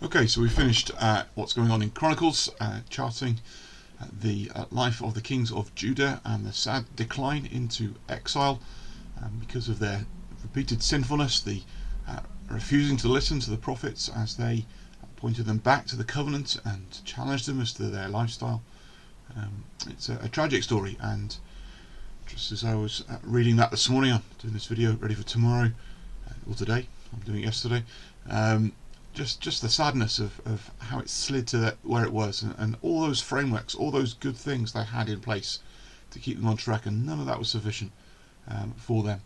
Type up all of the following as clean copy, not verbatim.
Okay, so we finished what's going on in Chronicles, charting the life of the kings of Judah and the sad decline into exile because of their repeated sinfulness, the refusing to listen to the prophets as they pointed them back to the covenant and challenged them as to their lifestyle. It's a tragic story, and just as I was reading that this morning, I'm doing this video ready for tomorrow, or today, I'm doing it yesterday, just the sadness of how it slid to where it was, and all those frameworks, all those good things they had in place to keep them on track, and none of that was sufficient for them.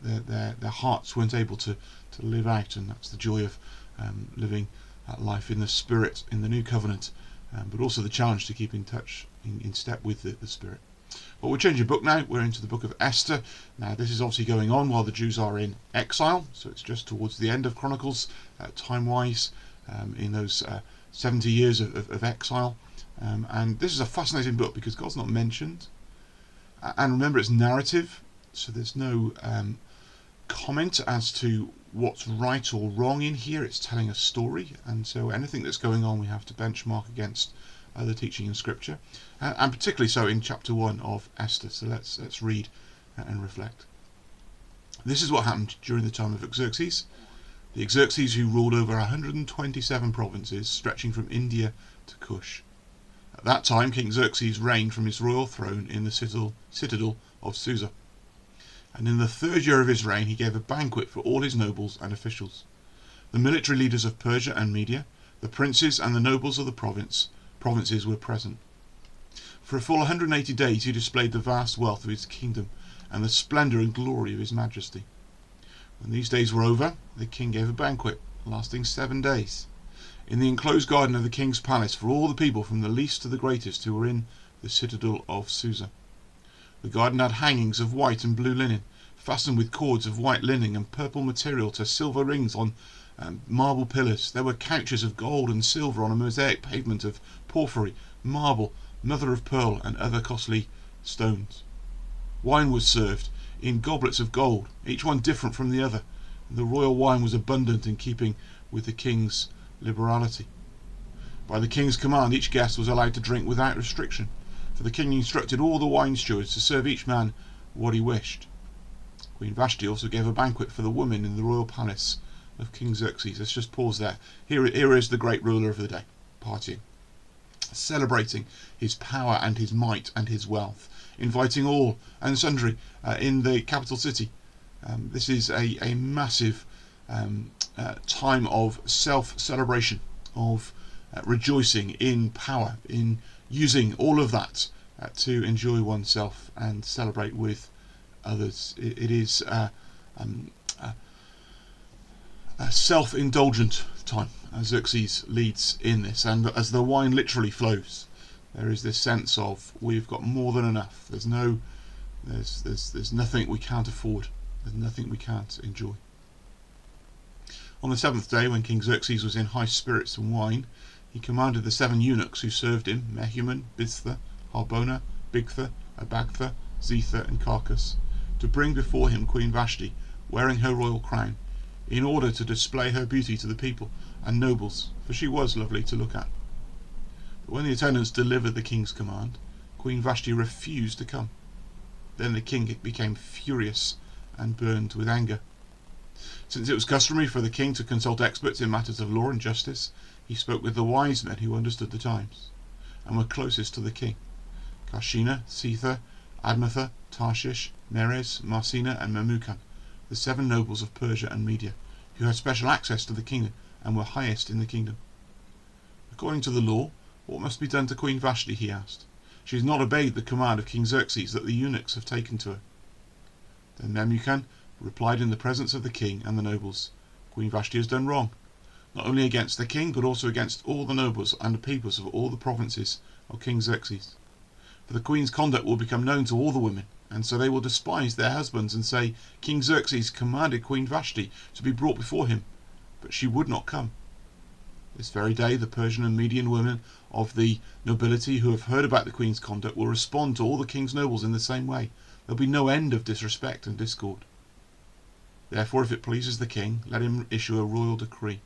Their hearts weren't able to live out, and that's the joy of living life in the Spirit, in the new covenant, but also the challenge to keep in touch, in step with the Spirit. Well, we're changing book now. We're into the book of Esther. Now, this is obviously going on while the Jews are in exile, so it's just towards the end of Chronicles, time-wise, in those 70 years of exile. And this is a fascinating book because God's not mentioned. And remember, it's narrative, so there's no comment as to what's right or wrong in here. It's telling a story, and so anything that's going on we have to benchmark against the teaching in Scripture, and particularly so in chapter 1 of Esther. So let's read and reflect. This is what happened during the time of Xerxes, the Xerxes who ruled over 127 provinces stretching from India to Cush. At that time King Xerxes reigned from his royal throne in the citadel of Susa, and in the 3rd year of his reign he gave a banquet for all his nobles and officials. The military leaders of Persia and Media, the princes and the nobles of the provinces were present. For a full 180 days he displayed the vast wealth of his kingdom and the splendour and glory of his majesty. When these days were over, the king gave a banquet lasting 7 days in the enclosed garden of the king's palace for all the people from the least to the greatest who were in the citadel of Susa. The garden had hangings of white and blue linen, fastened with cords of white linen and purple material to silver rings on marble pillars. There were couches of gold and silver on a mosaic pavement of porphyry, marble, mother of pearl, and other costly stones. Wine was served in goblets of gold, each one different from the other, and the royal wine was abundant in keeping with the king's liberality. By the king's command, each guest was allowed to drink without restriction, for the king instructed all the wine stewards to serve each man what he wished. Queen Vashti also gave a banquet for the women in the royal palace of King Xerxes. Let's just pause there. Here is the great ruler of the day, partying, celebrating his power and his might and his wealth, inviting all and sundry in the capital city. This is a massive time of self-celebration, of rejoicing in power, in using all of that to enjoy oneself and celebrate with others. It is a self-indulgent time as Xerxes leads in this, and as the wine literally flows, there is this sense of we've got more than enough. There's nothing we can't afford. There's nothing we can't enjoy. On the 7th day, when King Xerxes was in high spirits and wine, he commanded the 7 eunuchs who served him, Mehuman, Biztha, Harbona, Bigtha, Abagtha, Zetha, and Carcass, to bring before him Queen Vashti, wearing her royal crown, in order to display her beauty to the people and nobles, for she was lovely to look at. But when the attendants delivered the king's command, Queen Vashti refused to come. Then the king became furious and burned with anger. Since it was customary for the king to consult experts in matters of law and justice, he spoke with the wise men who understood the times, and were closest to the king: Karshina, Setha, Admatha, Tarshish, Meres, Marsina, and Memucan, the 7 nobles of Persia and Media, who had special access to the kingdom and were highest in the kingdom. According to the law, what must be done to Queen Vashti? He asked. She has not obeyed the command of King Xerxes that the eunuchs have taken to her. Then Memucan replied in the presence of the king and the nobles, Queen Vashti has done wrong, not only against the king, but also against all the nobles and the peoples of all the provinces of King Xerxes. For the queen's conduct will become known to all the women, and so they will despise their husbands and say, King Xerxes commanded Queen Vashti to be brought before him, but she would not come. This very day the Persian and Median women of the nobility who have heard about the queen's conduct will respond to all the king's nobles in the same way. There will be no end of disrespect and discord. Therefore, if it pleases the king, let him issue a royal decree,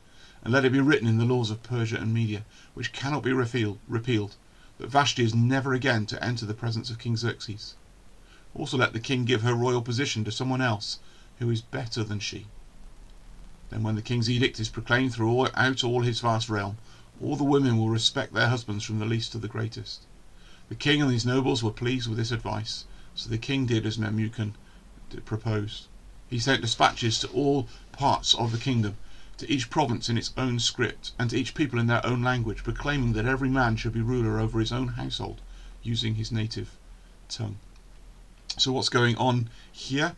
and let it be written in the laws of Persia and Media, which cannot be repealed, that Vashti is never again to enter the presence of King Xerxes. Also let the king give her royal position to someone else who is better than she. Then when the king's edict is proclaimed throughout all his vast realm, all the women will respect their husbands from the least to the greatest. The king and his nobles were pleased with this advice, so the king did as Memucan proposed. He sent dispatches to all parts of the kingdom, to each province in its own script, and to each people in their own language, proclaiming that every man should be ruler over his own household, using his native tongue. So what's going on here?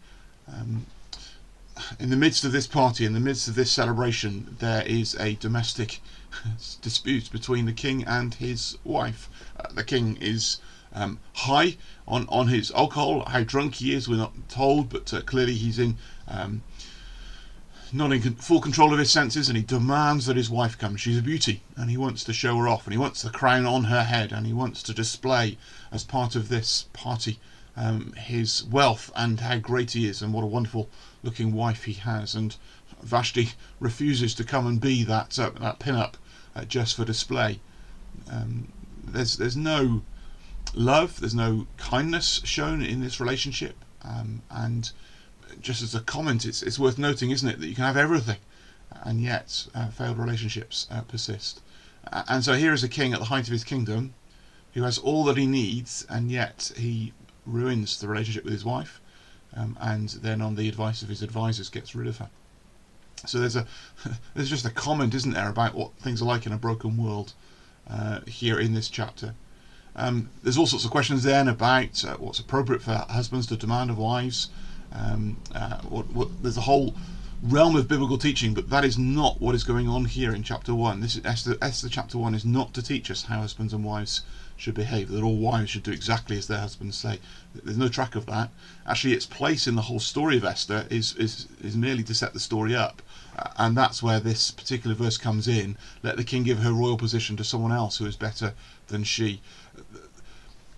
In the midst of this party, in the midst of this celebration, there is a domestic dispute between the king and his wife. The king is high on his alcohol. How drunk he is, we're not told, but clearly he's not in full control of his senses, and he demands that his wife come. She's a beauty, and he wants to show her off, and he wants the crown on her head, and he wants to display as part of this party his wealth and how great he is and what a wonderful looking wife he has. And Vashti refuses to come and be that pin-up just for display. There's no love, there's no kindness shown in this relationship, and just as a comment, it's worth noting, isn't it, that you can have everything and yet failed relationships persist. And so here is a king at the height of his kingdom who has all that he needs, and yet he ruins the relationship with his wife, and then on the advice of his advisors gets rid of her. So there's just a comment, isn't there, about what things are like in a broken world here in this chapter. There's all sorts of questions then about what's appropriate for husbands to demand of wives. There's a whole realm of biblical teaching, but that is not what is going on here in chapter 1. This is Esther chapter 1 is not to teach us how husbands and wives should behave, that all wives should do exactly as their husbands say. There's no track of that. Actually, its place in the whole story of Esther is merely to set the story up, and that's where this particular verse comes in. Let the king give her royal position to someone else who is better than she.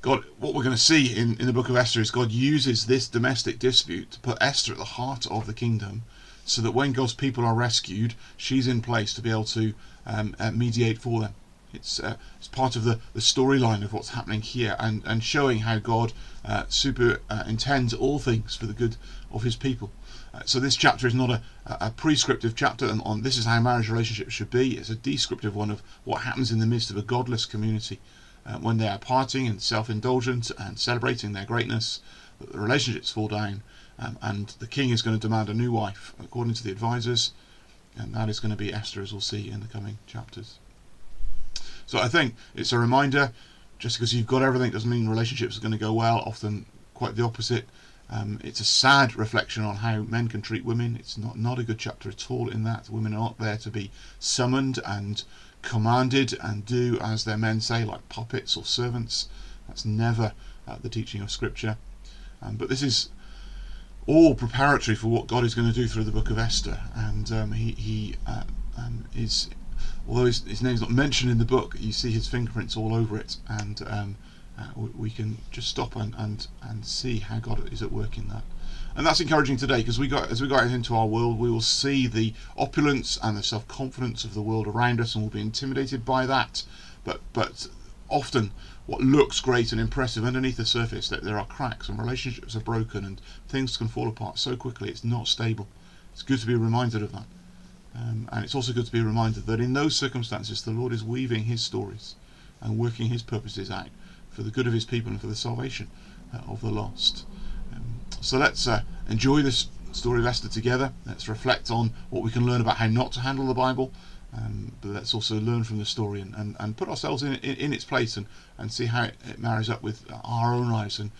God, what we're going to see in the book of Esther is God uses this domestic dispute to put Esther at the heart of the kingdom, so that when God's people are rescued, she's in place to be able to mediate for them. It's part of the storyline of what's happening here, and showing how God intends all things for the good of his people. So this chapter is not a prescriptive chapter on this is how marriage relationships should be. It's a descriptive one of what happens in the midst of a godless community when they are partying and self-indulgent and celebrating their greatness. The relationships fall down, and the king is going to demand a new wife according to the advisors, and that is going to be Esther, as we'll see in the coming chapters. So I think it's a reminder, just because you've got everything doesn't mean relationships are going to go well, often quite the opposite. It's a sad reflection on how men can treat women. It's not a good chapter at all in that. Women are not there to be summoned and commanded and do as their men say, like puppets or servants. That's never the teaching of Scripture. But this is all preparatory for what God is going to do through the book of Esther. And he is... Although his name's not mentioned in the book, you see his fingerprints all over it, and we can just stop and see how God is at work in that. And that's encouraging today, because as we go out into our world, we will see the opulence and the self-confidence of the world around us, and we'll be intimidated by that. But often what looks great and impressive underneath the surface, that there are cracks and relationships are broken and things can fall apart so quickly. It's not stable. It's good to be reminded of that. And it's also good to be reminded that in those circumstances the Lord is weaving his stories and working his purposes out for the good of his people and for the salvation of the lost. So let's enjoy this story of Esther together. Let's reflect on what we can learn about how not to handle the Bible, but let's also learn from the story and put ourselves in its place and see how it marries up with our own lives and